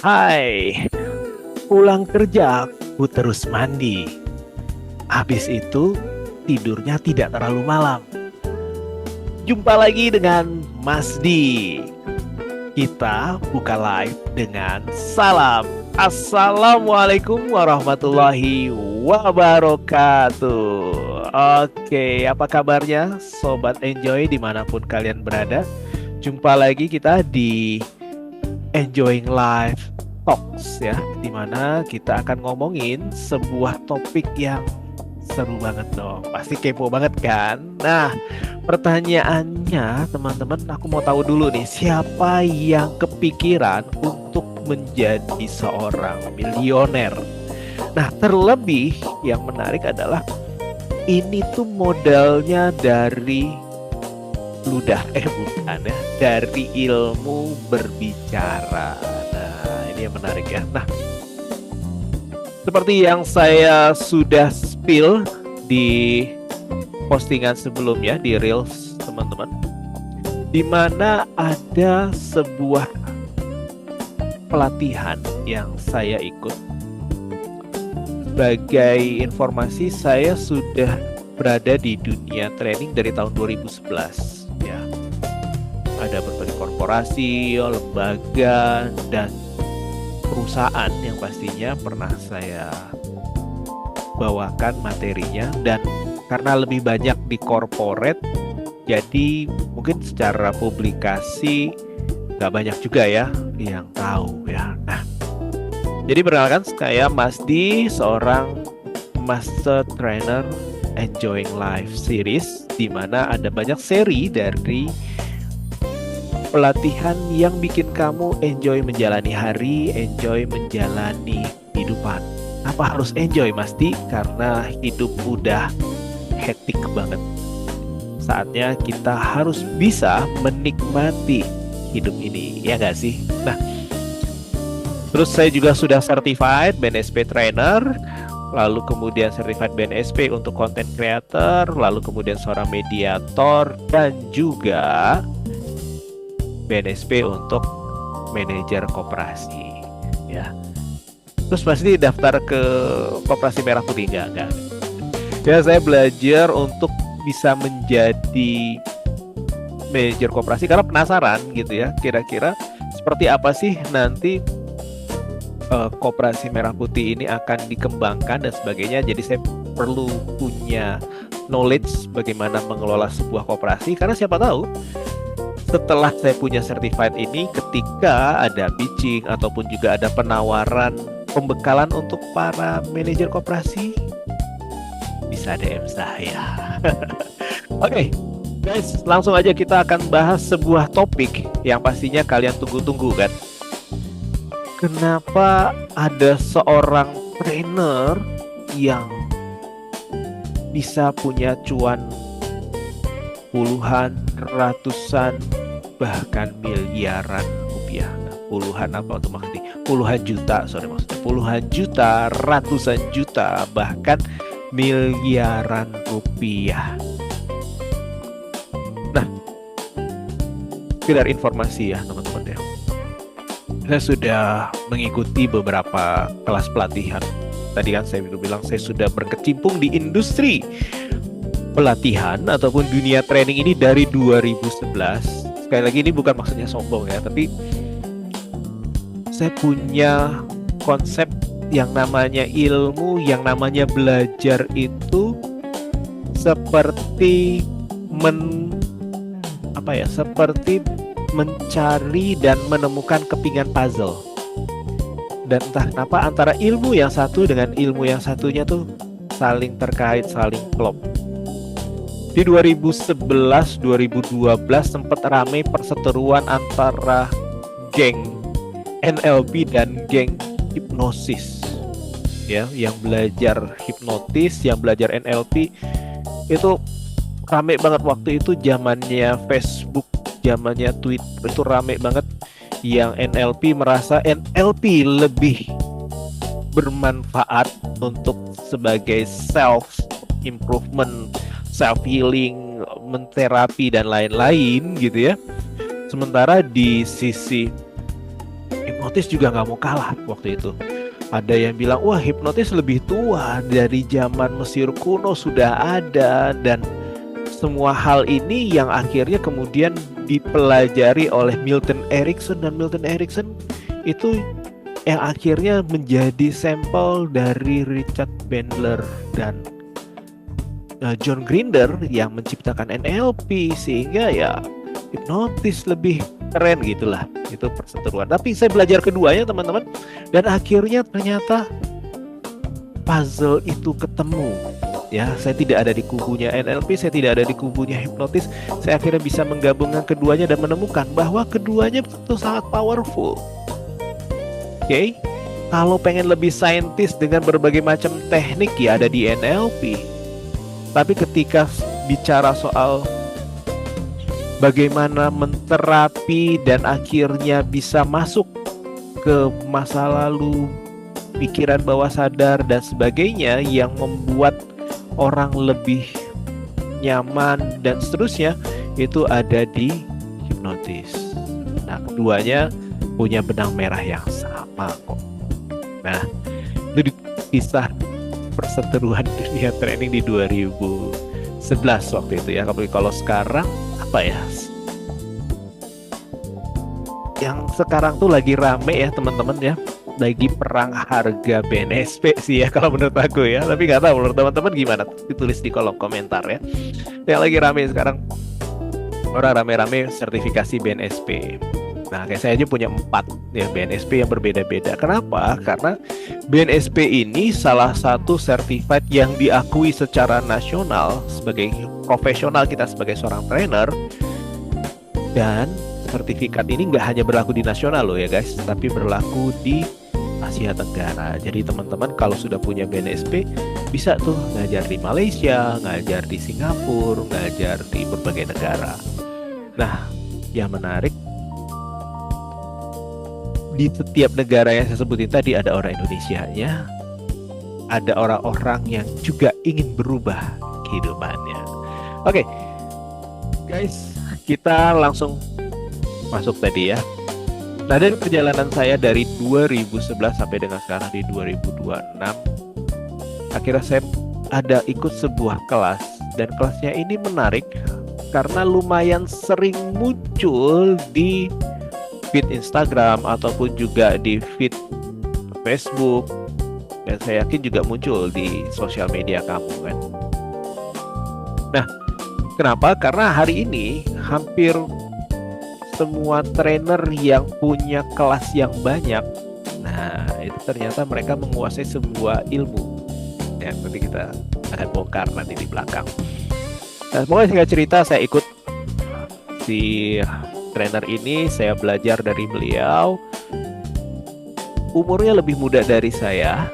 Hai, pulang kerja aku terus mandi. Habis itu tidurnya tidak terlalu malam. Jumpa lagi dengan Mas Di. Kita buka live dengan salam. Assalamualaikum warahmatullahi wabarakatuh. Oke, apa kabarnya Sobat Enjoy dimanapun kalian berada? Jumpa lagi kita di Enjoying Life Talks ya, dimana kita akan ngomongin sebuah topik yang seru banget dong. Pasti kepo banget kan? Nah, pertanyaannya teman-teman, aku mau tahu dulu nih, siapa yang kepikiran untuk menjadi seorang milioner? Nah, terlebih yang menarik adalah ini tuh modalnya dari bukan ya, dari ilmu berbicara. Nah, ini yang menarik ya. Nah, seperti yang saya sudah spill di postingan sebelumnya di Reels teman-teman, di mana ada sebuah pelatihan yang saya ikut. Sebagai informasi, saya sudah berada di dunia training dari tahun 2011 ya. Ada berbagai korporasi, lembaga, dan perusahaan yang pastinya pernah saya bawakan materinya. Dan karena lebih banyak di corporate, jadi mungkin secara publikasi nggak banyak juga ya yang tahu ya. Nah, jadi perkenalkan, saya Mas Di, seorang Master Trainer Enjoying Life Series, di mana ada banyak seri dari pelatihan yang bikin kamu enjoy menjalani hari, enjoy menjalani kehidupan. Apa harus enjoy, Mas Di? Karena hidup udah hektik banget. Saatnya kita harus bisa menikmati hidup ini, ya nggak sih? Nah, terus saya juga sudah certified BNSP trainer, lalu kemudian certified BNSP untuk content creator, lalu kemudian seorang mediator, dan juga BNSP untuk manajer koperasi ya. Terus pasti daftar ke Koperasi Merah Putih enggak. Ya, saya belajar untuk bisa menjadi manajer koperasi karena penasaran gitu ya, kira-kira seperti apa sih nanti Koperasi Merah Putih ini akan dikembangkan dan sebagainya. Jadi saya perlu punya knowledge bagaimana mengelola sebuah koperasi, karena siapa tahu setelah saya punya certified ini, ketika ada pitching ataupun juga ada penawaran pembekalan untuk para manajer koperasi, bisa DM saya. Oke, guys, langsung aja kita akan bahas sebuah topik yang pastinya kalian tunggu-tunggu kan. Kenapa ada seorang trainer yang bisa punya cuan puluhan, ratusan, bahkan miliaran rupiah? Nah, puluhan apa tuh maksudnya? Puluhan juta, maksudnya puluhan juta, ratusan juta, bahkan miliaran rupiah. Nah, sekedar informasi ya teman-teman ya, saya sudah mengikuti beberapa kelas pelatihan. Tadi kan saya bilang saya sudah berkecimpung di industri pelatihan ataupun dunia training ini dari 2011. Sekali lagi ini bukan maksudnya sombong ya, tapi saya punya konsep yang namanya ilmu, yang namanya belajar itu seperti seperti mencari dan menemukan kepingan puzzle. Dan entah kenapa antara ilmu yang satu dengan ilmu yang satunya tuh saling terkait, saling klop. Di 2011-2012 sempat ramai perseteruan antara geng NLP dan geng hipnosis ya, yang belajar hipnotis, yang belajar NLP. Itu rame banget waktu itu, zamannya Facebook, zamannya Twitter, itu rame banget. Yang NLP merasa NLP lebih bermanfaat untuk sebagai self improvement, self healing, menterapi dan lain-lain gitu ya. Sementara di sisi hipnotis juga nggak mau kalah waktu itu. Ada yang bilang, wah hipnotis lebih tua, dari zaman Mesir kuno sudah ada, dan semua hal ini yang akhirnya kemudian dipelajari oleh Milton Erickson, dan Milton Erickson itu yang akhirnya menjadi sampel dari Richard Bandler dan John Grinder yang menciptakan NLP, sehingga ya hipnotis lebih keren gitulah, itu perseteruan. Tapi saya belajar keduanya teman-teman, dan akhirnya ternyata puzzle itu ketemu. Ya, saya tidak ada di kubunya NLP, saya tidak ada di kubunya hipnotis. Saya akhirnya bisa menggabungkan keduanya dan menemukan bahwa keduanya betul sangat powerful. Oke, kalau pengen lebih saintis dengan berbagai macam teknik ya ada di NLP. Tapi ketika bicara soal bagaimana menterapi dan akhirnya bisa masuk ke masa lalu, pikiran bawah sadar dan sebagainya yang membuat orang lebih nyaman dan seterusnya, itu ada di hipnotis. Nah, keduanya punya benang merah yang sama kok. Nah, itu kisah perseteruan dunia training di 2011 waktu itu ya. Kalau sekarang apa ya? Yang sekarang tuh lagi rame ya teman-teman ya, lagi perang harga BNSP sih ya kalau menurut aku ya. Tapi nggak tahu menurut teman-teman gimana, ditulis di kolom komentar ya. Yang lagi rame sekarang, orang rame-rame sertifikasi BNSP. Nah, kayak saya aja punya 4 ya BNSP yang berbeda-beda. Kenapa? Karena BNSP ini salah satu certified yang diakui secara nasional sebagai profesional kita sebagai seorang trainer. Dan sertifikat ini nggak hanya berlaku di nasional loh ya guys, tapi berlaku di Asia Tenggara. Jadi teman-teman kalau sudah punya BNSP bisa tuh ngajar di Malaysia, ngajar di Singapura, ngajar di berbagai negara. Nah, yang menarik, di setiap negara yang saya sebutin tadi ada orang Indonesianya, ada orang-orang yang juga ingin berubah kehidupannya. Oke, guys, kita langsung masuk tadi ya. Nah, dari perjalanan saya dari 2011 sampai dengan sekarang di 2026, akhirnya saya ada ikut sebuah kelas, dan kelasnya ini menarik karena lumayan sering muncul di feed Instagram ataupun juga di feed Facebook, dan saya yakin juga muncul di sosial media kamu kan. Nah, kenapa? Karena hari ini hampir semua trainer yang punya kelas yang banyak, nah itu ternyata mereka menguasai sebuah ilmu yang nanti kita akan bongkar nanti di belakang. Nah, semoga singkat cerita, saya ikut si trainer ini, saya belajar dari beliau. Umurnya lebih muda dari saya,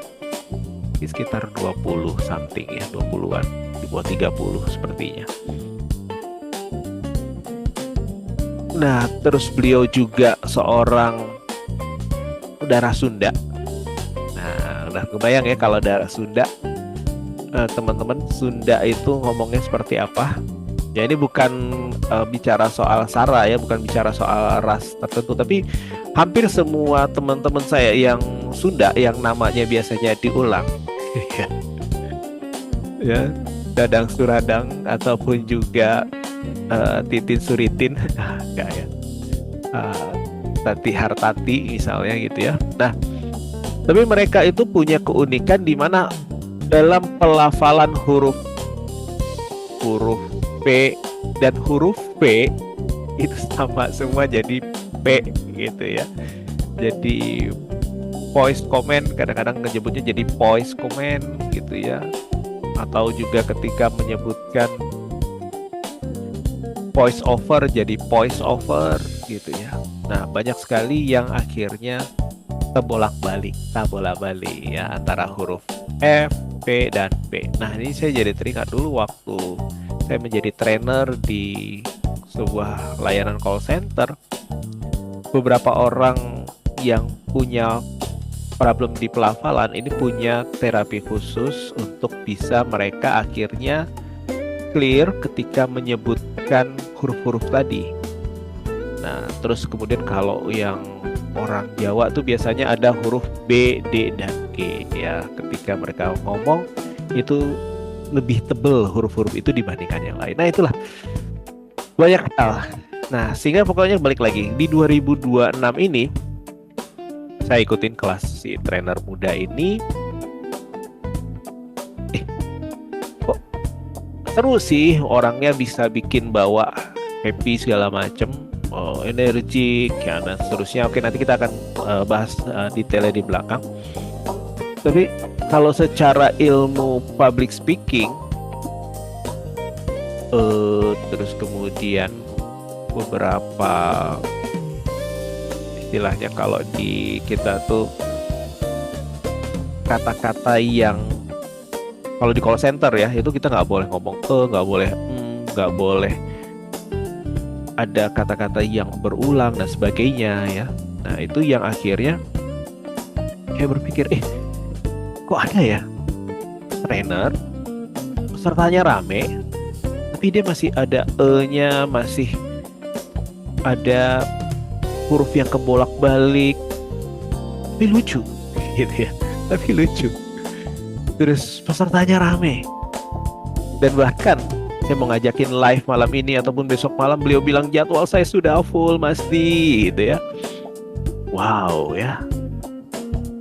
sekitar 20 something ya, 20-an, di bawah 30 sepertinya. Nah, terus beliau juga seorang darah Sunda. Nah, udah kebayang ya kalau darah Sunda. Teman-teman, Sunda itu ngomongnya seperti apa? Ya, ini bukan bicara soal sara ya, bukan bicara soal ras tertentu, tapi hampir semua teman-teman saya yang Sunda yang namanya biasanya diulang, ya, Dadang Suradang ataupun juga Titin Suritin, enggak ya, Tati Hartati misalnya gitu ya. Nah, tapi mereka itu punya keunikan di mana dalam pelafalan huruf P dan huruf P itu sama semua jadi P gitu ya. Jadi voice comment kadang-kadang menyebutnya jadi voice comment gitu ya. Atau juga ketika menyebutkan voice over jadi voice over gitu ya. Nah, banyak sekali yang akhirnya terbolak-balik ya antara huruf F, P, dan P. Nah, ini saya jadi teringat dulu waktu saya menjadi trainer di sebuah layanan call center. Beberapa orang yang punya problem di pelafalan ini punya terapi khusus untuk bisa mereka akhirnya clear ketika menyebutkan huruf-huruf tadi. Nah, terus kemudian kalau yang orang Jawa tuh biasanya ada huruf B, D, dan G ya. Ketika mereka ngomong itu lebih tebel huruf-huruf itu dibandingkan yang lain. Nah itulah banyak hal. Nah sehingga pokoknya balik lagi di 2026 ini saya ikutin kelas si trainer muda ini. Kok seru sih, orangnya bisa bikin bawa happy segala macem, energik ya, dan seterusnya. Oke, nanti kita akan bahas detailnya di belakang. Tapi kalau secara ilmu public speaking, terus kemudian beberapa istilahnya kalau di kita tuh kata-kata yang kalau di call center ya, itu kita nggak boleh ngomong nggak boleh nggak boleh ada kata-kata yang berulang dan sebagainya ya. Nah itu yang akhirnya kayak berpikir, kok ada ya trainer pesertanya rame tapi dia masih ada nya, masih ada huruf yang kebolak-balik tapi lucu gitu ya, tapi lucu. Terus pesertanya rame. Dan bahkan saya mau ngajakin live malam ini ataupun besok malam, beliau bilang jadwal saya sudah full Mas Di gitu ya. Wow ya.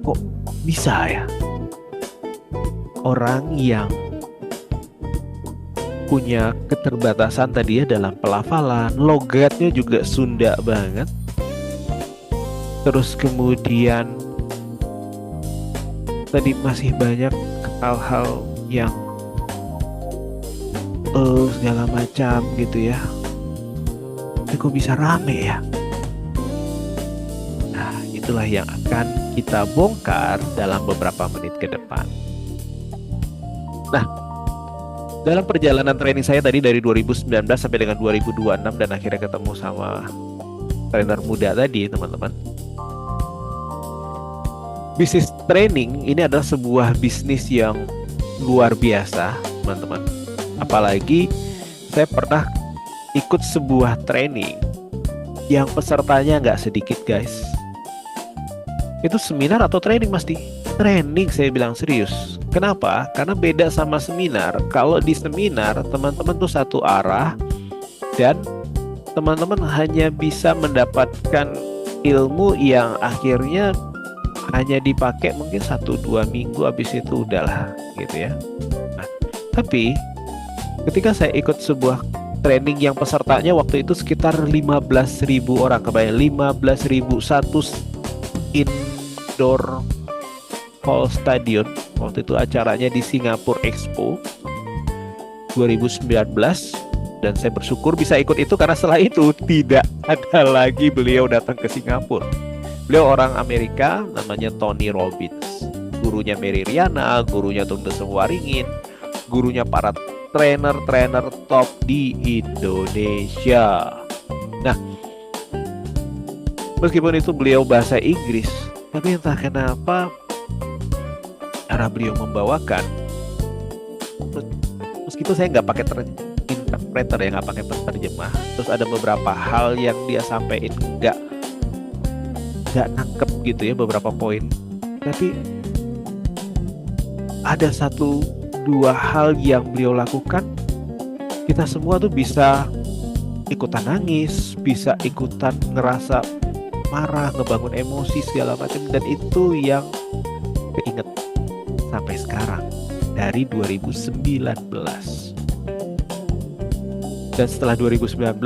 Kok bisa ya? Orang yang punya keterbatasan tadi ya dalam pelafalan, logatnya juga Sunda banget. Terus kemudian tadi masih banyak hal-hal yang segala macam gitu ya. Tapi kok bisa rame ya? Nah, itulah yang akan kita bongkar dalam beberapa menit ke depan. Nah, dalam perjalanan training saya tadi dari 2019 sampai dengan 2026 dan akhirnya ketemu sama trainer muda tadi, teman-teman. Bisnis training ini adalah sebuah bisnis yang luar biasa, teman-teman. Apalagi saya pernah ikut sebuah training yang pesertanya nggak sedikit, guys. Itu seminar atau training, Mas Di? Training, saya bilang serius. Kenapa? Karena beda sama seminar. Kalau di seminar, teman-teman tuh satu arah dan teman-teman hanya bisa mendapatkan ilmu yang akhirnya hanya dipakai mungkin 1-2 minggu, habis itu udahlah gitu ya. Nah, tapi ketika saya ikut sebuah training yang pesertanya waktu itu sekitar 15.000 orang, kebayang 15.000, satu indoor hall stadion. Waktu itu acaranya di Singapore Expo 2019 dan saya bersyukur bisa ikut itu karena setelah itu tidak ada lagi beliau datang ke Singapura. Beliau orang Amerika, namanya Tony Robbins, gurunya Mary Riana, gurunya Tung Desem Waringin, gurunya para trainer-trainer top di Indonesia. Nah, meskipun itu beliau bahasa Inggris, tapi entah kenapa cara beliau membawakan, meskipun saya nggak pakai interpreter ya, nggak pakai penerjemah, terus ada beberapa hal yang dia sampaikan nggak nangkep gitu ya, beberapa poin, tapi ada 1-2 hal yang beliau lakukan, kita semua tuh bisa ikutan nangis, bisa ikutan ngerasa marah, ngebangun emosi segala macam, dan itu yang keinget sampai sekarang dari 2019. Dan setelah 2019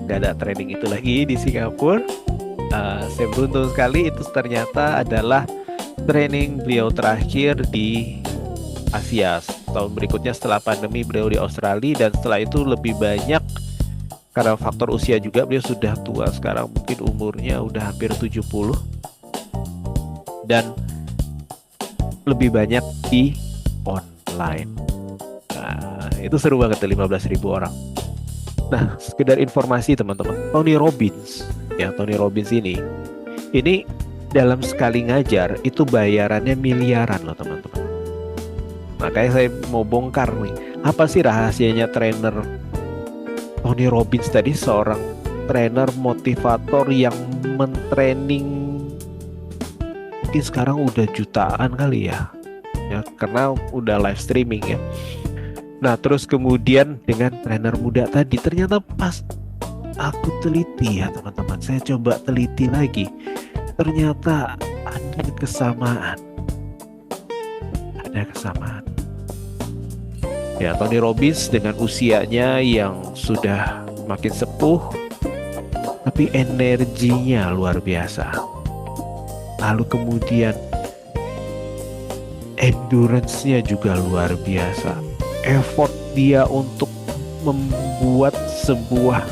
gak ada training itu lagi di Singapura. Saya beruntung sekali, itu ternyata adalah training beliau terakhir di Asia. Tahun berikutnya setelah pandemi beliau di Australia, dan setelah itu lebih banyak karena faktor usia juga, beliau sudah tua sekarang, mungkin umurnya udah hampir 70, dan lebih banyak di online. Nah, itu seru banget, 15.000 orang. Nah, sekedar informasi teman-teman, Tony Robbins ini dalam sekali ngajar itu bayarannya miliaran loh teman-teman. Makanya saya mau bongkar nih, apa sih rahasianya trainer Tony Robbins tadi, seorang trainer motivator yang mentraining mungkin sekarang udah jutaan kali ya, karena udah live streaming ya. Nah terus kemudian dengan trainer muda tadi, ternyata pas aku teliti ya teman-teman, saya coba teliti lagi, ternyata ada kesamaan. Ya, Tony Robbins dengan usianya yang sudah makin sepuh, tapi energinya luar biasa. Lalu kemudian endurance-nya juga luar biasa. Effort dia untuk membuat sebuah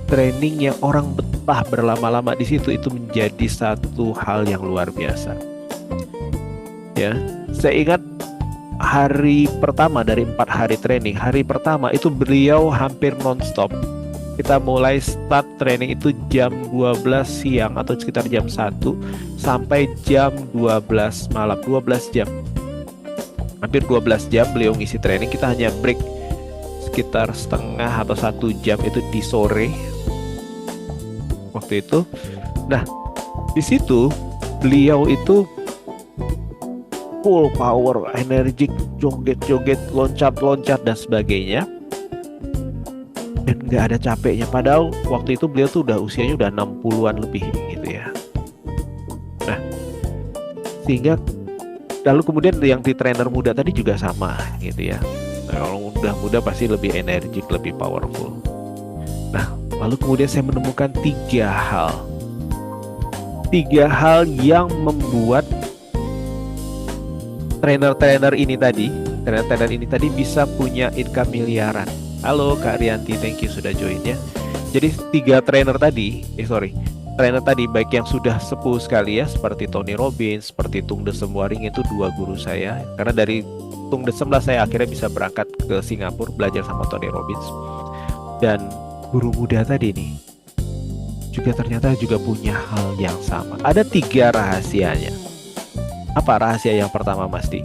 training yang orang betah berlama-lama di situ, itu menjadi satu hal yang luar biasa. Ya, saya ingat hari pertama dari 4 hari training, hari pertama itu beliau hampir non-stop. Kita mulai start training itu jam 12 siang atau sekitar jam 1 sampai jam 12 malam, 12 jam. Hampir 12 jam beliau ngisi training. Kita hanya break sekitar setengah atau 1 jam itu di sore waktu itu. Nah, di situ beliau itu full power, energik, joget-joget, loncat-loncat dan sebagainya, dan nggak ada capeknya. Padahal waktu itu beliau tuh usianya udah 60-an lebih gitu ya. Nah, sehingga lalu kemudian yang di trainer muda tadi juga sama gitu ya. Nah, kalau udah muda pasti lebih energik, lebih powerful. Nah, lalu kemudian saya menemukan 3 hal yang membuat trainer-trainer ini tadi bisa punya income miliaran. Halo Kak Rianti, thank you sudah join ya. Jadi 3 trainer tadi, baik yang sudah sepuh sekali ya, seperti Tony Robbins, seperti Tung Desem Waring, itu 2 guru saya. Karena dari Tung Desem lah saya akhirnya bisa berangkat ke Singapura belajar sama Tony Robbins. Dan guru muda tadi nih juga ternyata juga punya hal yang sama. Ada 3 rahasianya. Apa rahasia yang pertama, Mas Di?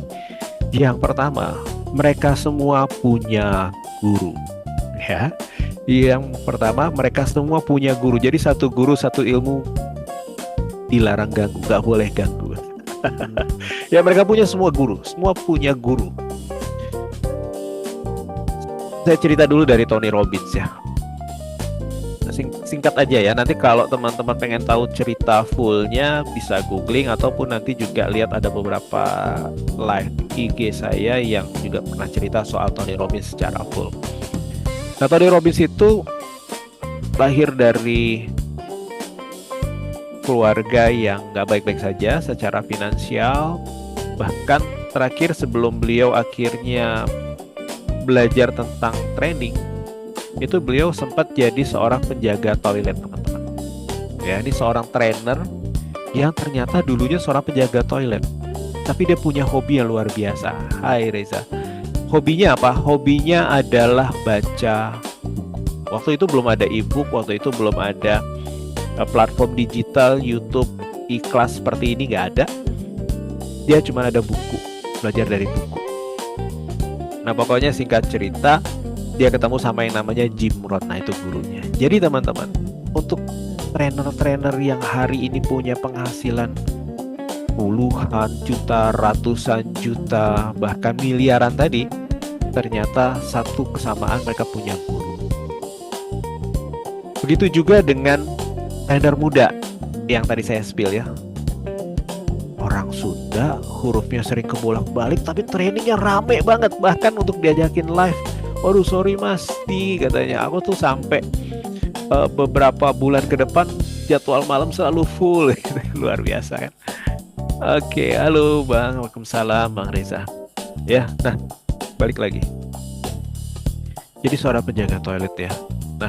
Yang pertama, mereka semua punya guru. Ya. Yang pertama, mereka semua punya guru. Jadi satu guru, satu ilmu, dilarang ganggu, gak boleh ganggu. Ya, mereka punya semua punya guru. Saya cerita dulu dari Tony Robbins ya. Singkat aja ya, nanti kalau teman-teman pengen tahu cerita fullnya bisa googling, ataupun nanti juga lihat ada beberapa live IG saya yang juga pernah cerita soal Tony Robbins secara full. Nah, Tony Robbins itu lahir dari keluarga yang gak baik-baik saja secara finansial. Bahkan terakhir sebelum beliau akhirnya belajar tentang training, itu beliau sempat jadi seorang penjaga toilet, teman-teman. Ya, ini seorang trainer yang ternyata dulunya seorang penjaga toilet, tapi dia punya hobi yang luar biasa. Hai Reza. Hobinya apa? Hobinya adalah baca buku. Waktu itu belum ada e-book, waktu itu belum ada platform digital, YouTube, ikhlas seperti ini nggak ada. Dia cuma ada buku, belajar dari buku. Nah, pokoknya singkat cerita, dia ketemu sama yang namanya Jim Rohn. Nah, itu gurunya. Jadi teman-teman, untuk trainer-trainer yang hari ini punya penghasilan puluhan juta, ratusan juta, bahkan miliaran tadi, ternyata satu kesamaan, mereka punya guru. Begitu juga dengan trainer muda yang tadi saya spill ya. Orang Sunda, hurufnya sering kebolak-balik, tapi trainingnya rame banget. Bahkan untuk diajakin live, waduh sorry Mas Di, katanya aku tuh sampai beberapa bulan ke depan jadwal malam selalu full. Luar biasa kan. Oke, halo Bang, waalaikumsalam Bang Reza. Ya, nah balik lagi. Jadi seorang penjaga toilet ya. Nah,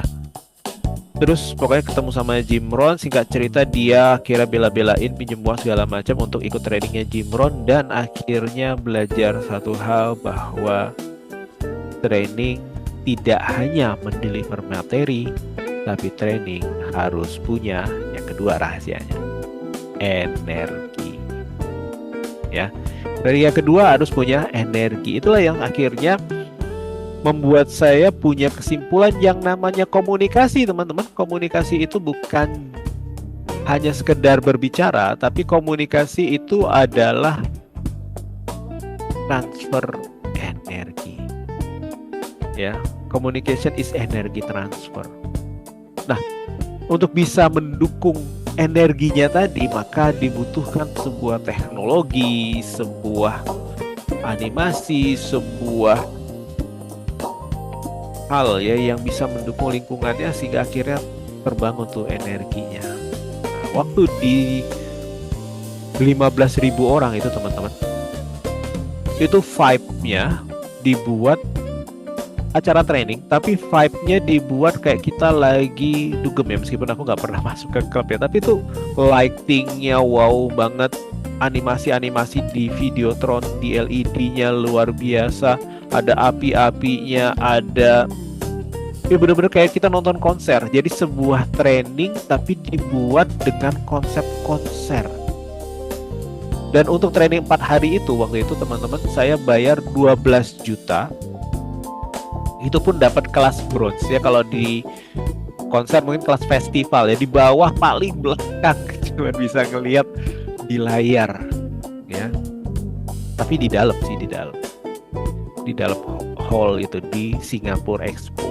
terus pokoknya ketemu sama Jim Rohn. Singkat cerita, dia akhirnya bela-belain pinjem uang segala macam untuk ikut trainingnya Jim Rohn, dan akhirnya belajar satu hal, bahwa training tidak hanya mendeliver materi, tapi training harus punya yang kedua rahasianya, energi. Ya, dari yang kedua harus punya energi. Itulah yang akhirnya membuat saya punya kesimpulan yang namanya komunikasi, teman-teman. Komunikasi itu bukan hanya sekedar berbicara, tapi komunikasi itu adalah transfer energi. Ya, communication is energy transfer. Nah, untuk bisa mendukung energinya tadi, maka dibutuhkan sebuah teknologi, sebuah animasi, sebuah hal ya yang bisa mendukung lingkungannya sehingga akhirnya terbangun tuh energinya. Nah, waktu di 15.000 orang itu teman-teman, itu vibe-nya dibuat acara training, tapi vibe-nya dibuat kayak kita lagi dugem ya, meskipun aku nggak pernah masuk ke klub ya, tapi itu lighting-nya wow banget, animasi-animasi di Videotron, di LED-nya luar biasa, ada api-apinya, ada ya bener-bener kayak kita nonton konser. Jadi sebuah training tapi dibuat dengan konsep konser. Dan untuk training 4 hari itu, waktu itu teman-teman, saya bayar 12 juta. Itu pun dapat kelas bronze ya. Kalau di konser mungkin kelas festival ya, di bawah paling belakang cuma bisa ngelihat di layar ya. Tapi di dalam sih, di dalam hall itu di Singapore Expo.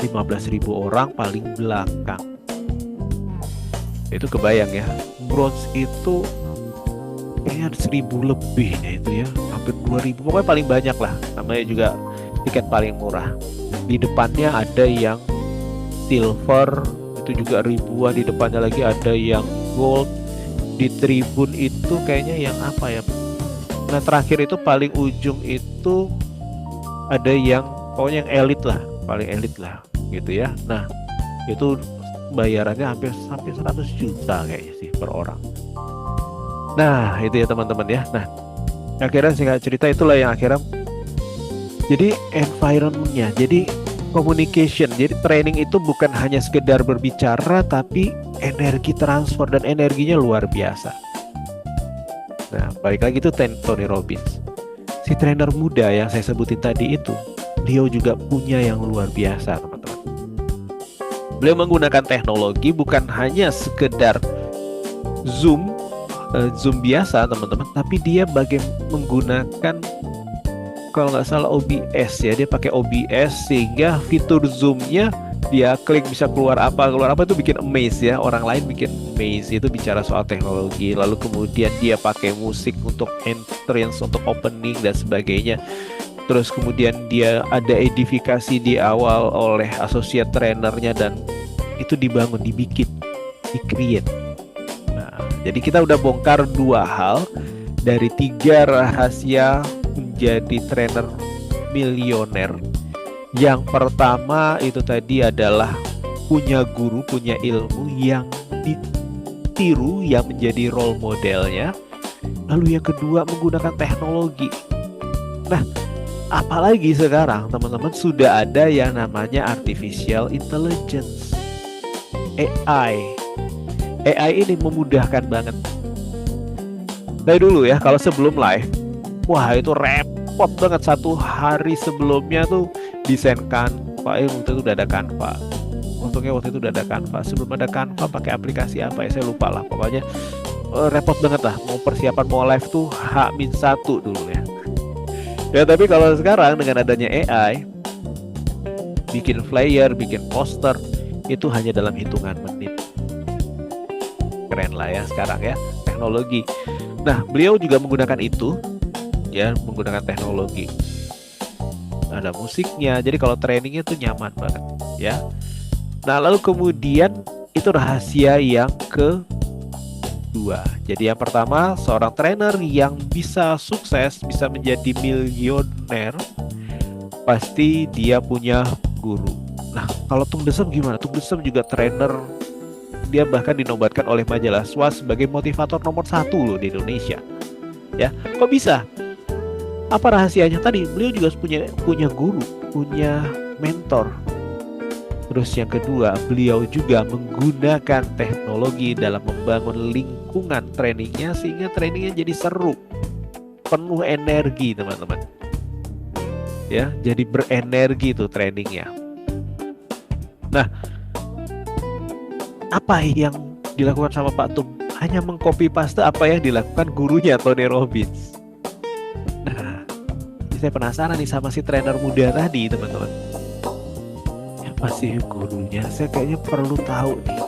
15.000 orang paling belakang. Itu kebayang ya. Bronze itu kayaknya 1.000 lebih ya itu ya, hampir 2.000, pokoknya paling banyak lah. Namanya juga tiket paling murah. Di depannya ada yang silver, itu juga ribuan. Di depannya lagi ada yang gold. Di tribun itu kayaknya yang apa ya, nah terakhir itu paling ujung itu ada yang pokoknya yang elit lah, paling elit lah gitu ya. Nah itu bayarannya hampir sampai 100 juta kayaknya sih per orang. Nah itu ya teman-teman ya. Nah akhirnya singkat cerita itulah yang akhirnya jadi environment-nya, jadi communication, jadi training itu bukan hanya sekedar berbicara, tapi energi transfer, dan energinya luar biasa. Nah, balik lagi tuh Tony Robbins. Si trainer muda yang saya sebutin tadi itu, beliau juga punya yang luar biasa, teman-teman. Beliau menggunakan teknologi bukan hanya sekedar Zoom biasa, teman-teman, tapi dia menggunakan kalau nggak salah OBS ya, dia pakai OBS sehingga fitur Zoom-nya dia klik bisa keluar apa itu bikin amaze ya, orang lain bikin amaze. Itu bicara soal teknologi. Lalu kemudian dia pakai musik untuk entrance, untuk opening dan sebagainya. Terus kemudian dia ada edifikasi di awal oleh associate trainernya, dan itu dibangun, dibikin, di-create. Nah, jadi kita udah bongkar 2 hal dari 3 rahasia menjadi trainer milioner. Yang pertama itu tadi adalah punya guru, punya ilmu yang ditiru, yang menjadi role modelnya. Lalu yang kedua menggunakan teknologi. Nah, apalagi sekarang teman-teman sudah ada yang namanya artificial intelligence, AI. AI ini memudahkan banget. Dari dulu ya, kalau sebelum live, wah itu repot banget. 1 hari sebelumnya tuh desain Canva, waktu itu udah ada Canva. Untungnya waktu itu udah ada Canva. Sebelum ada Canva pakai aplikasi apa ya, saya lupa lah. Pokoknya repot banget lah. Mau persiapan mau live tuh H-1 dulu ya. Ya tapi kalau sekarang dengan adanya AI, bikin flyer, bikin poster, itu hanya dalam hitungan menit. Keren lah ya sekarang ya, teknologi. Nah beliau juga menggunakan itu ya, menggunakan teknologi. Ada musiknya, jadi kalau trainingnya tuh nyaman banget ya. Nah lalu kemudian itu rahasia yang kedua. Jadi yang pertama, seorang trainer yang bisa sukses, bisa menjadi milioner, pasti dia punya guru. Nah kalau Tung Desem gimana? Tung Desem juga trainer, dia bahkan dinobatkan oleh majalah SWAS sebagai motivator nomor 1 loh di Indonesia. Ya, kok bisa? Apa rahasianya tadi? Beliau juga punya guru, punya mentor. Terus yang kedua, beliau juga menggunakan teknologi dalam membangun lingkungan trainingnya sehingga trainingnya jadi seru, penuh energi teman-teman. Ya, jadi berenergi tuh trainingnya. Nah, apa yang dilakukan sama Pak Tung? Hanya mengcopy paste apa yang dilakukan gurunya Tony Robbins. Nah, saya penasaran nih sama si trainer muda tadi, teman-teman. Apa sih gurunya? Saya kayaknya perlu tahu nih,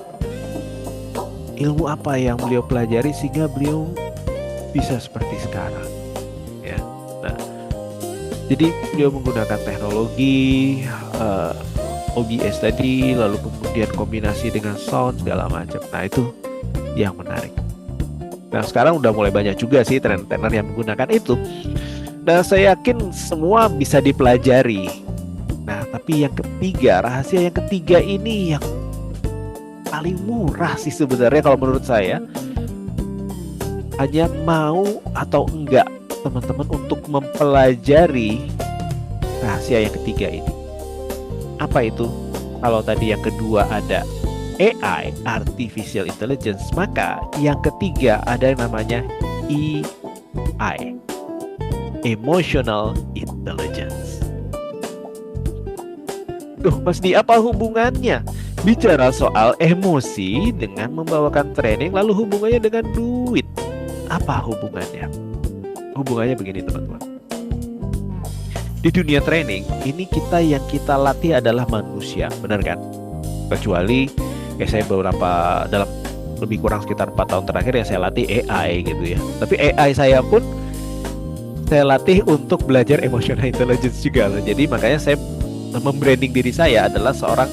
ilmu apa yang beliau pelajari sehingga beliau bisa seperti sekarang, ya. Nah, jadi beliau menggunakan teknologi OBS tadi, lalu kemudian kombinasi dengan sound segala macam. Nah, itu yang menarik. Nah, sekarang udah mulai banyak juga sih trainer-trainer yang menggunakan itu. Nah, saya yakin semua bisa dipelajari. Nah, tapi yang ketiga, rahasia yang ketiga ini yang paling murah sih sebenarnya kalau menurut saya. Hanya mau atau enggak teman-teman untuk mempelajari rahasia yang ketiga ini. Apa itu? Kalau tadi yang kedua ada AI, Artificial Intelligence, maka yang ketiga ada yang namanya EI, Emotional Intelligence. Duh, Mas Di, apa hubungannya? Bicara soal emosi dengan membawakan training, lalu hubungannya dengan duit. Apa hubungannya? Hubungannya begini, teman-teman. Di dunia training, ini yang kita latih adalah manusia, benar kan? Kecuali saya beberapa dalam lebih kurang sekitar 4 tahun terakhir yang saya latih AI gitu ya. Tapi AI saya pun saya latih untuk belajar emotional intelligence juga loh. Jadi makanya saya membranding diri saya adalah seorang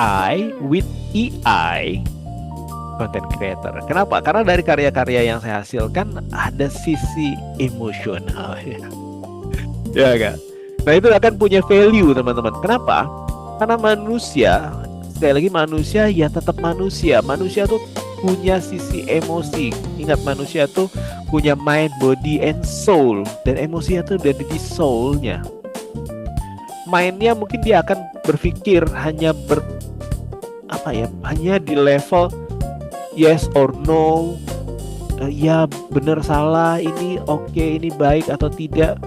AI with EI content creator. Kenapa? Karena dari karya-karya yang saya hasilkan ada sisi emosional ya. Ya kan? Nah, itu akan punya value, teman-teman. Kenapa? Karena manusia, sekali lagi manusia ya tetap manusia. Manusia tuh punya sisi emosi. Ingat, manusia tuh punya mind, body, and soul. Dan emosi itu ada di soulnya. Mindnya mungkin dia akan berpikir hanya hanya di level yes or no, ya benar salah, ini oke, ini baik atau tidak.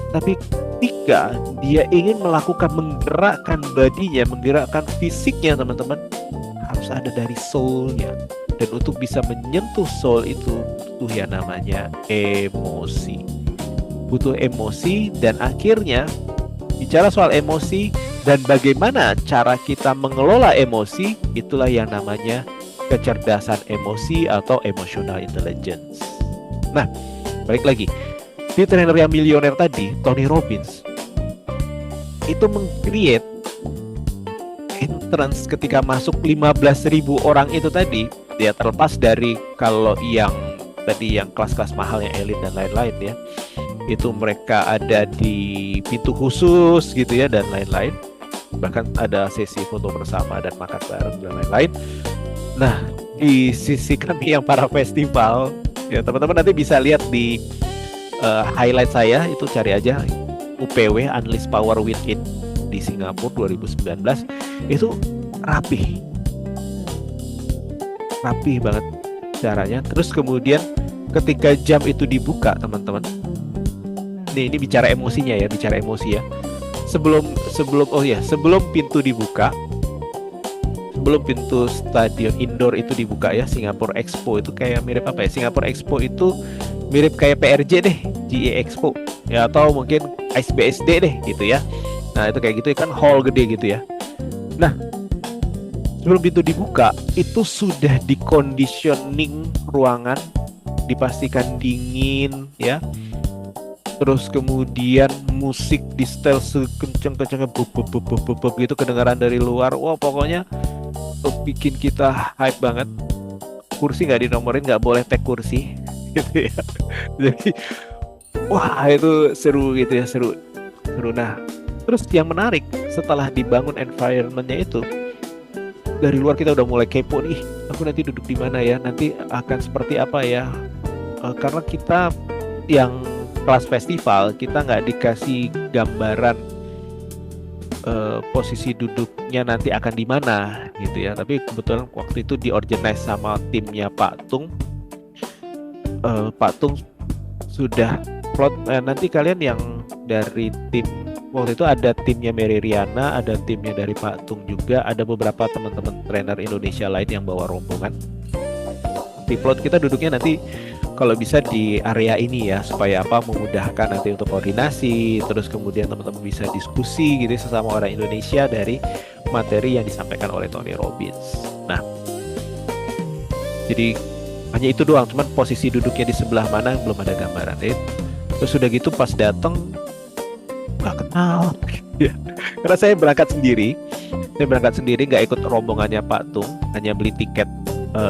Tapi ketika dia ingin menggerakkan badinya, menggerakkan fisiknya, teman-teman, harus ada dari soulnya. Dan untuk bisa menyentuh soul itu butuh yang namanya emosi. Butuh emosi, dan akhirnya bicara soal emosi dan bagaimana cara kita mengelola emosi, itulah yang namanya kecerdasan emosi atau emotional intelligence. Nah, balik lagi. Di trainer yang milioner tadi, Tony Robbins, itu meng-create entrance ketika masuk 15.000 orang itu tadi. Ya, terlepas dari kalau yang tadi yang kelas-kelas mahal, yang elit dan lain-lain ya, itu mereka ada di pintu khusus gitu ya, dan lain-lain. Bahkan ada sesi foto bersama dan makan bareng dan lain-lain. Nah, di sisi kami yang para festival, ya teman-teman nanti bisa lihat di highlight saya, itu cari aja UPW Unleash Power Within di Singapura 2019. Itu rapih banget caranya. Terus kemudian ketika jam itu dibuka, teman-teman, ini bicara emosinya ya, bicara emosi ya. Sebelum pintu dibuka, sebelum pintu stadion indoor itu dibuka ya, Singapore Expo itu kayak mirip apa ya? Singapore Expo itu mirip kayak PRJ deh, GE Expo ya, atau mungkin ISBSD deh gitu ya. Nah, itu kayak gitu kan, hall gede gitu ya. Nah, sebelum pintu dibuka itu sudah dikonditioning ruangan, dipastikan dingin ya. Terus kemudian musik di setel sekenceng-kencengnya, bub gitu, kedengaran dari luar. Wah, pokoknya bikin kita hype banget. Kursi nggak dinomorin, nggak boleh tag kursi gitu ya. Jadi wah, itu seru gitu ya, seru. Nah, terus yang menarik, setelah dibangun environment-nya itu, dari luar kita udah mulai kepo nih, aku nanti duduk di mana ya, nanti akan seperti apa ya. Karena kita yang kelas festival, kita nggak dikasih gambaran posisi duduknya nanti akan di mana gitu ya. Tapi kebetulan waktu itu diorganize sama timnya Pak Tung. Pak Tung sudah plot, nanti kalian yang dari tim waktu itu ada timnya Mary Riana, ada timnya dari Pak Tung juga, ada beberapa teman-teman trainer Indonesia lain yang bawa rombongan. Piplot kita duduknya nanti kalau bisa di area ini ya, supaya apa, memudahkan nanti untuk koordinasi, terus kemudian teman-teman bisa diskusi gitu sesama orang Indonesia dari materi yang disampaikan oleh Tony Robbins. Nah, jadi hanya itu doang, cuman posisi duduknya di sebelah mana belum ada gambaran. Terus sudah gitu pas datang nggak kenal, karena saya berangkat sendiri, nggak ikut rombongannya Pak Tung, hanya beli tiket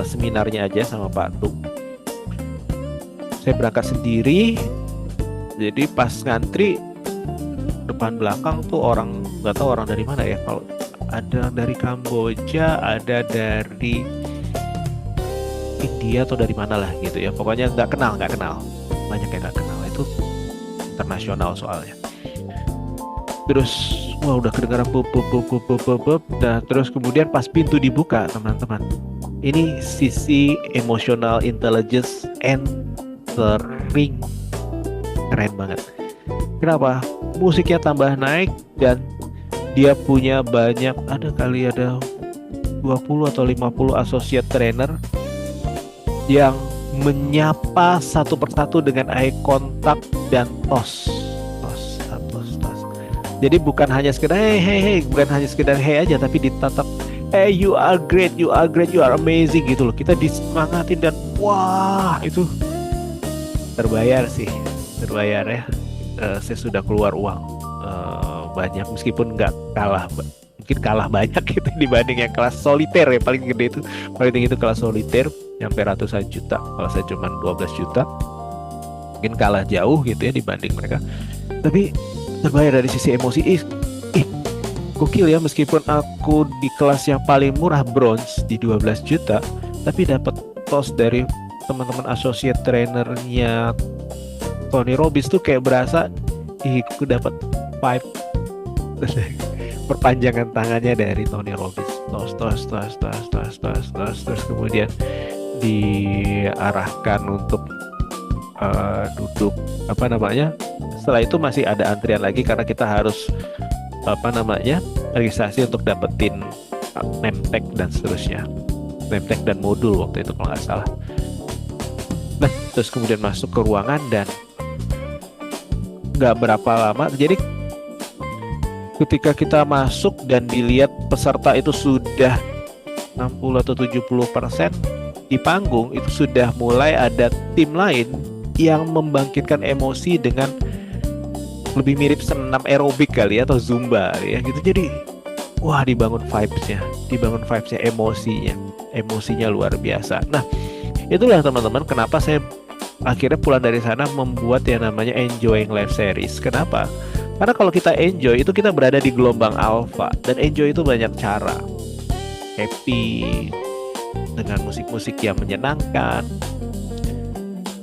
seminarnya aja sama Pak Tung. Saya berangkat sendiri, jadi pas ngantri depan belakang tuh orang, nggak tahu orang dari mana ya, kalau ada dari Kamboja, ada dari India atau dari mana lah gitu ya, pokoknya nggak kenal, banyak yang nggak kenal, itu internasional soalnya. Terus wah udah kedengaran pop. Nah terus kemudian pas pintu dibuka teman-teman, ini sisi emotional intelligence entering, keren banget. Kenapa? Musiknya tambah naik dan dia punya banyak, ada 20 atau 50 associate trainer yang menyapa satu persatu dengan eye contact dan tos. Jadi bukan hanya sekedar hey, bukan hanya sekedar hey aja, tapi ditatap, hey you are great, you are amazing gitu loh. Kita disemangatin dan wah itu terbayar ya. Saya sudah keluar uang banyak, meskipun nggak kalah, mungkin kalah banyak gitu dibanding yang kelas soliter ya, paling gede itu kelas soliter sampai ratusan juta. Kalau saya cuma 12 juta, mungkin kalah jauh gitu ya dibanding mereka. Tapi terbayar dari sisi emosi. Gokil ya, meskipun aku di kelas yang paling murah bronze di 12 juta, tapi dapat tos dari teman-teman associate trainernya Tony Robbins tuh kayak berasa aku dapat 5 perpanjangan tangannya dari Tony Robbins. Terus kemudian diarahkan untuk duduk setelah itu masih ada antrian lagi karena kita harus registrasi untuk dapetin name tag dan seterusnya, name tag dan modul waktu itu kalau nggak salah. Nah terus kemudian masuk ke ruangan dan nggak berapa lama, jadi ketika kita masuk dan dilihat peserta itu sudah 60 atau 70% di panggung, itu sudah mulai ada tim lain yang membangkitkan emosi dengan lebih mirip senam aerobik kali ya, atau zumba ya gitu. Jadi wah dibangun vibes-nya, emosinya luar biasa. Nah itulah teman-teman kenapa saya akhirnya pulang dari sana membuat yang namanya Enjoying Life Series. Kenapa? Karena kalau kita enjoy itu kita berada di gelombang alpha, dan enjoy itu banyak cara. Happy dengan musik-musik yang menyenangkan.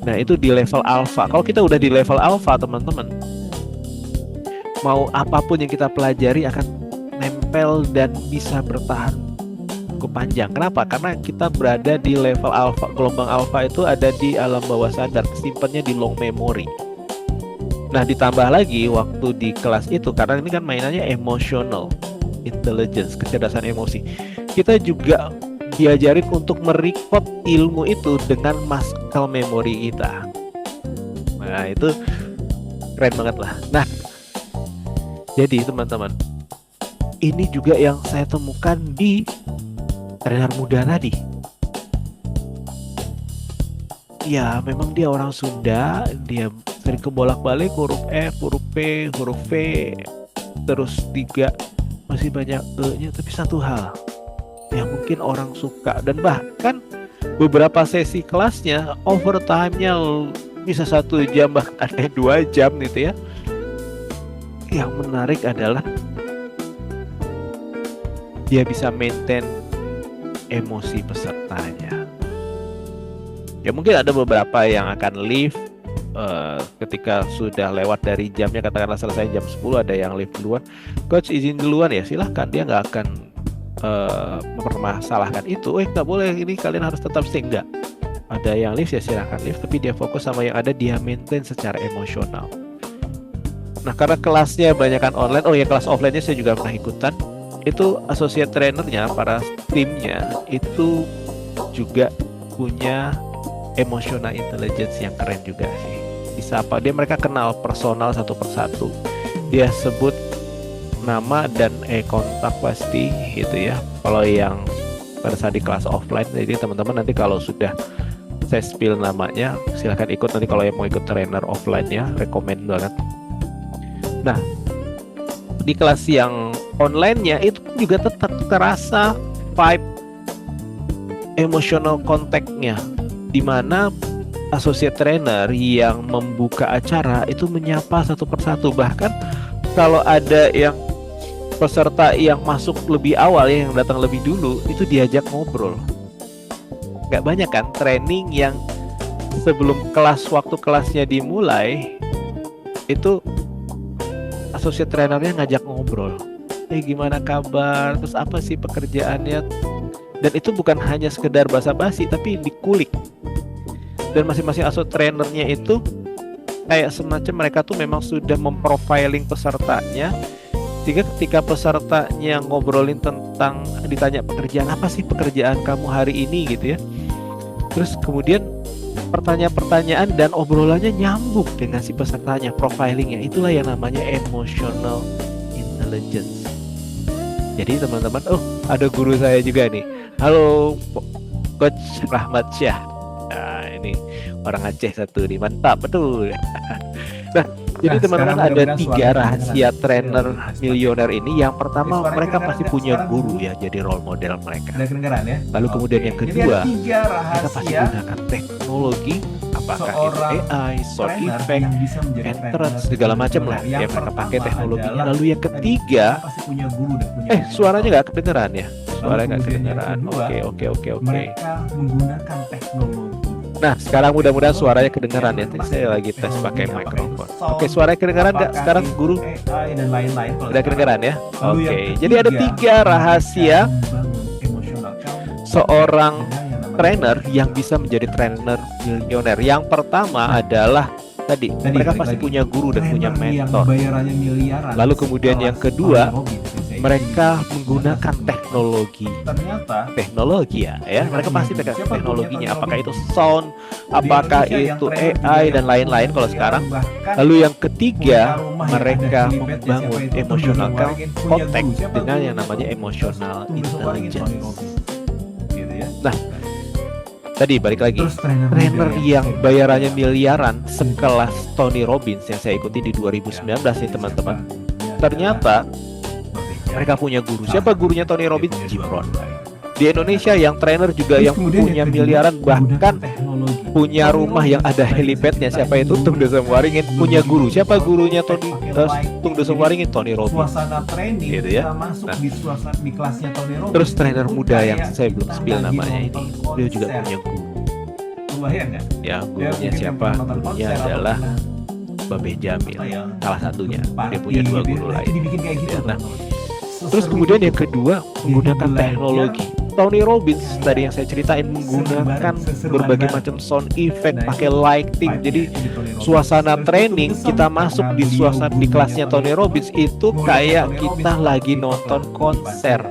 Nah itu di level alpha. Kalau kita udah di level alpha teman-teman, mau apapun yang kita pelajari akan nempel dan bisa bertahan cukup panjang. Kenapa? Karena kita berada di level alpha. Gelombang alpha itu ada di alam bawah sadar, simpannya di long memory. Nah ditambah lagi waktu di kelas itu, karena ini kan mainannya emotional intelligence, kecerdasan emosi, kita juga diajarin untuk merecord ilmu itu dengan muscle memory kita. Nah itu keren banget lah. Nah jadi teman-teman, ini juga yang saya temukan di trainer muda tadi. Ya memang dia orang Sunda, dia sering kebolak-balik huruf F, huruf P, huruf V, terus 3 masih banyak E-nya. Tapi satu hal yang mungkin orang suka, dan bahkan beberapa sesi kelasnya overtime-nya bisa 1 jam, bahkan 2 jam gitu ya. Yang menarik adalah dia bisa maintain emosi pesertanya. Ya mungkin ada beberapa yang akan leave ketika sudah lewat dari jamnya, katakanlah selesai jam 10, ada yang leave duluan. Coach izin duluan ya, silahkan, dia nggak akan mempermasalahkan itu. Nggak boleh, ini kalian harus tetap stay. Nggak, ada yang leave ya silahkan leave, tapi dia fokus sama yang ada, dia maintain secara emosional. Nah, karena kelasnya banyakan online, oh ya kelas offline-nya saya juga pernah ikutan. Itu associate trainernya, para timnya itu juga punya emotional intelligence yang keren juga sih. Bisa apa? Mereka kenal personal satu persatu. Dia sebut nama dan kontak pasti gitu ya. Kalau yang pada saat di kelas offline, jadi teman-teman nanti kalau sudah saya spill namanya, silahkan ikut. Nanti kalau yang mau ikut trainer offline ya, rekomend banget. Nah, di kelas yang online-nya itu juga tetap terasa vibe emotional contact-nya, di mana associate trainer yang membuka acara itu menyapa satu persatu. Bahkan kalau ada yang peserta yang masuk lebih awal ya, yang datang lebih dulu, itu diajak ngobrol. Gak banyak kan training yang sebelum waktu kelasnya dimulai itu associate trainernya ngajak ngobrol, gimana kabar, terus apa sih pekerjaannya, dan itu bukan hanya sekedar basa-basi tapi dikulik. Dan masing-masing associate trainernya itu kayak semacam mereka tuh memang sudah memprofiling pesertanya, sehingga ketika pesertanya ngobrolin tentang, ditanya pekerjaan apa sih pekerjaan kamu hari ini gitu ya, terus kemudian pertanyaan-pertanyaan dan obrolannya nyambung dengan si pesertanya, profilingnya. Itulah yang namanya emotional intelligence. Jadi teman-teman, ada guru saya juga nih. Halo Coach Rahmat Syah. Nah, ini orang Aceh satu nih, mantap betul. Nah, jadi teman-teman ada 3 rahasia trainer milioner ini. Yang pertama, mereka pasti punya guru ya, jadi role model mereka. Lalu kemudian yang kedua, mereka pasti gunakan teknologi, apakah itu AI, sound effect, entrance, segala macam lah yang mereka pakai teknologinya. Lalu yang ketiga, suaranya nggak kedengeran ya? Suaranya nggak kedengeran. Oke. Mereka menggunakan teknologi. Nah, sekarang mudah-mudahan suaranya kedengeran ya. Tadi saya lagi tes pakai mikrofon. Oke, suaranya kedengeran nggak sekarang guru? Dan lain-lain. Udah kedengeran ya? Oke. Jadi ada 3 rahasia seorang trainer yang bisa menjadi trainer milioner. Yang pertama adalah tadi mereka pasti punya guru dan punya mentor. Lalu kemudian yang kedua, mereka menggunakan teknologi. Teknologi ya, mereka pasti pakai teknologinya. Apakah itu sound, apakah itu AI dan lain-lain kalau sekarang. Lalu yang ketiga, mereka membangun emotional contact dengan yang namanya emotional intelligence. Nah, tadi balik lagi, trainer yang bayarannya miliaran sekelas Tony Robbins yang saya ikuti di 2019 nih teman-teman. Ternyata mereka punya guru. Siapa gurunya Tony Robbins? Jim Rohn. Di Indonesia yang trainer juga yang punya miliaran, bahkan punya rumah yang ada helipadnya. Siapa itu? Tung Desem Waringin punya guru. Siapa gurunya Tung Desem Waringin? Tony Robbins. Gitu ya. Nah, terus trainer muda yang saya belum spill namanya ini, dia juga punya guru. Ya, gurunya siapa? Gurunya adalah Babe Jamil, salah satunya. Dia punya 2 guru lain. Nah, terus kemudian yang kedua, menggunakan teknologi. Tony Robbins tadi yang saya ceritain menggunakan berbagai macam sound effect, pakai lighting. Jadi suasana training, kita masuk di suasana di kelasnya Tony Robbins itu kayak kita lagi nonton konser.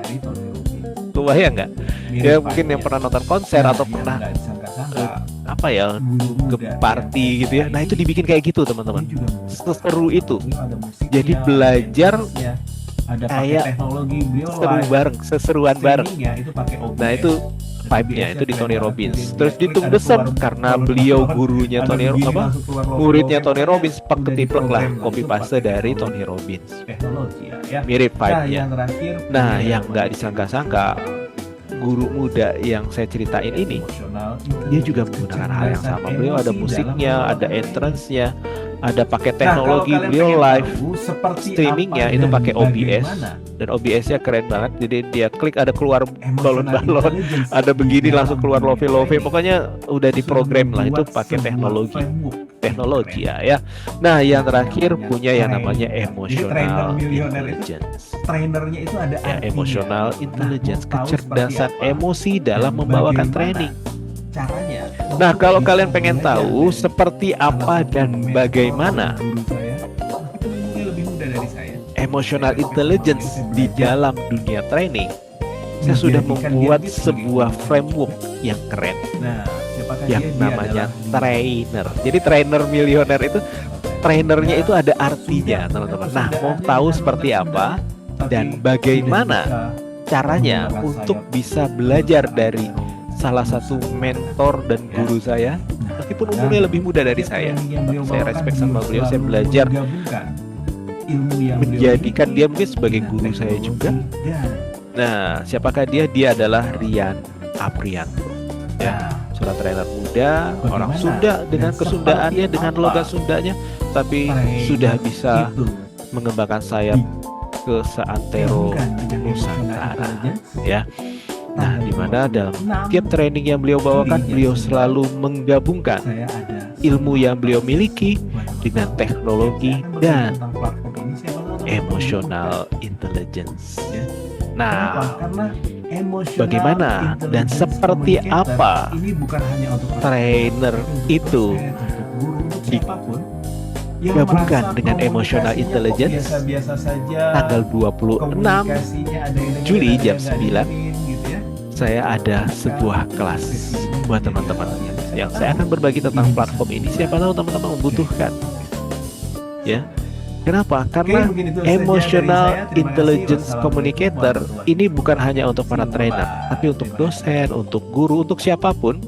Kebayang nggak? Ya mungkin yang pernah nonton konser atau pernah ke party gitu ya. Nah itu dibikin kayak gitu teman-teman. Seseru itu. Jadi belajar kayak seseruan bareng. Nah itu vibe-nya itu di Tony Robbins. Terus di Tung Desem karena beliau gurunya muridnya Tony Robbins, ketiplek lah copy paste dari Tony Robbins. Mirip vibe-nya. Nah yang nggak disangka-sangka, guru muda yang saya ceritain ini, dia juga menggunakan hal yang sama. Beliau ada musiknya, ada entrance-nya, ada pakai teknologi, beliau live streamingnya itu pakai OBS, dan OBS-nya keren banget. Jadi dia klik ada keluar balon-balon, ada begini langsung keluar love. Pokoknya udah diprogram lah, itu pakai teknologi ya. Nah yang terakhir punya yang namanya emotional intelligence. Trainernya itu ada emotional intelligence, kecerdasan emosi dalam membawakan training. Caranya. Nah, kalau kalian pengen tahu seperti apa dan bagaimana emotional intelligence di dalam dunia training, saya sudah membuat sebuah framework yang keren Nah, siapakah yang dia? Dia namanya adalah trainer. Jadi trainer milioner itu, trainernya itu ada artinya, teman-teman. Nah, mau tahu seperti apa dan bagaimana caranya untuk bisa belajar dari salah satu mentor dan guru saya, meskipun umurnya lebih muda dari saya, saya respect sama beliau, saya belajar menjadikan dia mungkin sebagai guru saya juga. Nah, siapakah dia? Dia adalah Rian Aprianto, ya, seorang trainer muda, orang Sunda dengan kesundaannya, dengan logat Sundanya, tapi sudah bisa mengembangkan sayap ke seantero Nusantara, ya. Nah, di mana dalam tiap training yang beliau bawakan, beliau selalu menggabungkan ilmu yang beliau miliki dengan teknologi dan emotional intelligence. Nah, bagaimana dan seperti apa trainer itu digabungkan dengan emotional intelligence? Tanggal 26 Juli jam 9 saya ada sebuah kelas buat teman-teman yang saya akan berbagi tentang platform ini. Siapa tahu teman-teman membutuhkan, ya. Kenapa? Karena emotional intelligence communicator ini bukan hanya untuk para trainer, tapi untuk dosen, untuk guru, untuk siapapun